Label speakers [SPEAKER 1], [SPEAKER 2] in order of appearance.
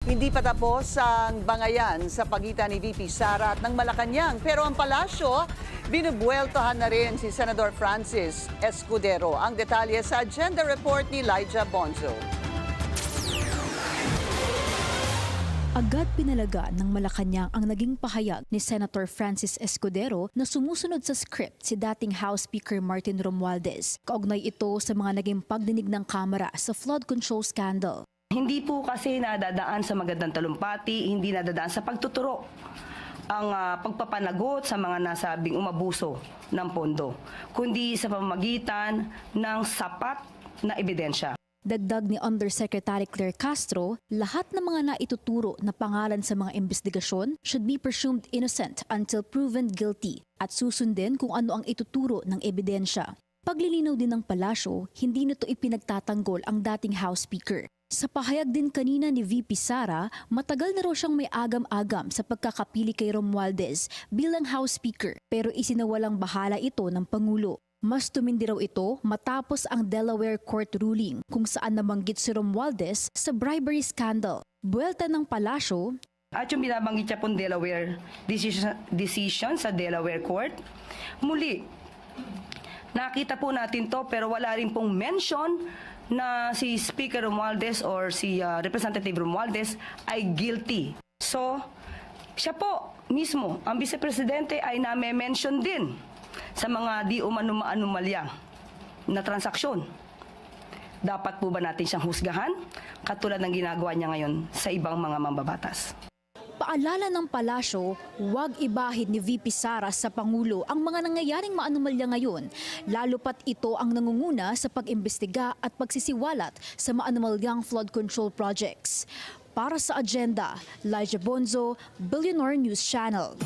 [SPEAKER 1] Hindi pa tapos ang bangayan sa pagitan ni VP Sara at ng Malacanang. Pero ang palasyo, binubueltohan na rin si Senador Francis Escudero. Ang detalye sa agenda report ni Elijah Bonzo.
[SPEAKER 2] Agad pinalaga ng Malacanang ang naging pahayag ni Senator Francis Escudero na sumusunod sa script si dating House Speaker Martin Romualdez. Kaugnay ito sa mga naging pagdinig ng Kamara sa flood control scandal.
[SPEAKER 3] Hindi po kasi nadadaan sa magandang talumpati, hindi nadadaan sa pagtuturo ang pagpapanagot sa mga nasabing umabuso ng pondo, kundi sa pamamagitan ng sapat na ebidensya.
[SPEAKER 2] Dagdag ni Undersecretary Claire Castro, lahat ng mga naituturo na pangalan sa mga investigasyon should be presumed innocent until proven guilty at susundin kung ano ang ituturo ng ebidensya. Paglilinaw din ng palasyo, hindi nito ipinagtatanggol ang dating House Speaker. Sa pahayag din kanina ni VP Sara, matagal na raw siyang may agam-agam sa pagkakapili kay Romualdez bilang House Speaker pero isinawalang bahala ito ng Pangulo. Mas tumindi raw ito matapos ang Delaware Court ruling kung saan nabanggit si Romualdez sa bribery scandal. Buwelta ng palasyo,
[SPEAKER 3] At yung binabanggit niya pong Delaware decision sa Delaware Court, muli, nakita po natin to pero wala rin pong mention na si Speaker Romualdez or si Representative Romualdez ay guilty. So, siya po mismo, ang Vice Presidente ay na-mention din sa mga di umano-anomalya na transaksyon. Dapat po ba natin siyang husgahan katulad ng ginagawa niya ngayon sa ibang mga mambabatas?
[SPEAKER 2] paalala ng palasyo, huwag ibahid ni VP Sara sa Pangulo ang mga nangyayaring maanomalya ngayon, lalo pat ito ang nangunguna sa pag-imbestiga at pagsisiwalat sa maanomalyang flood control projects. Para sa agenda, Elijah Bonzo, Billionaire News Channel.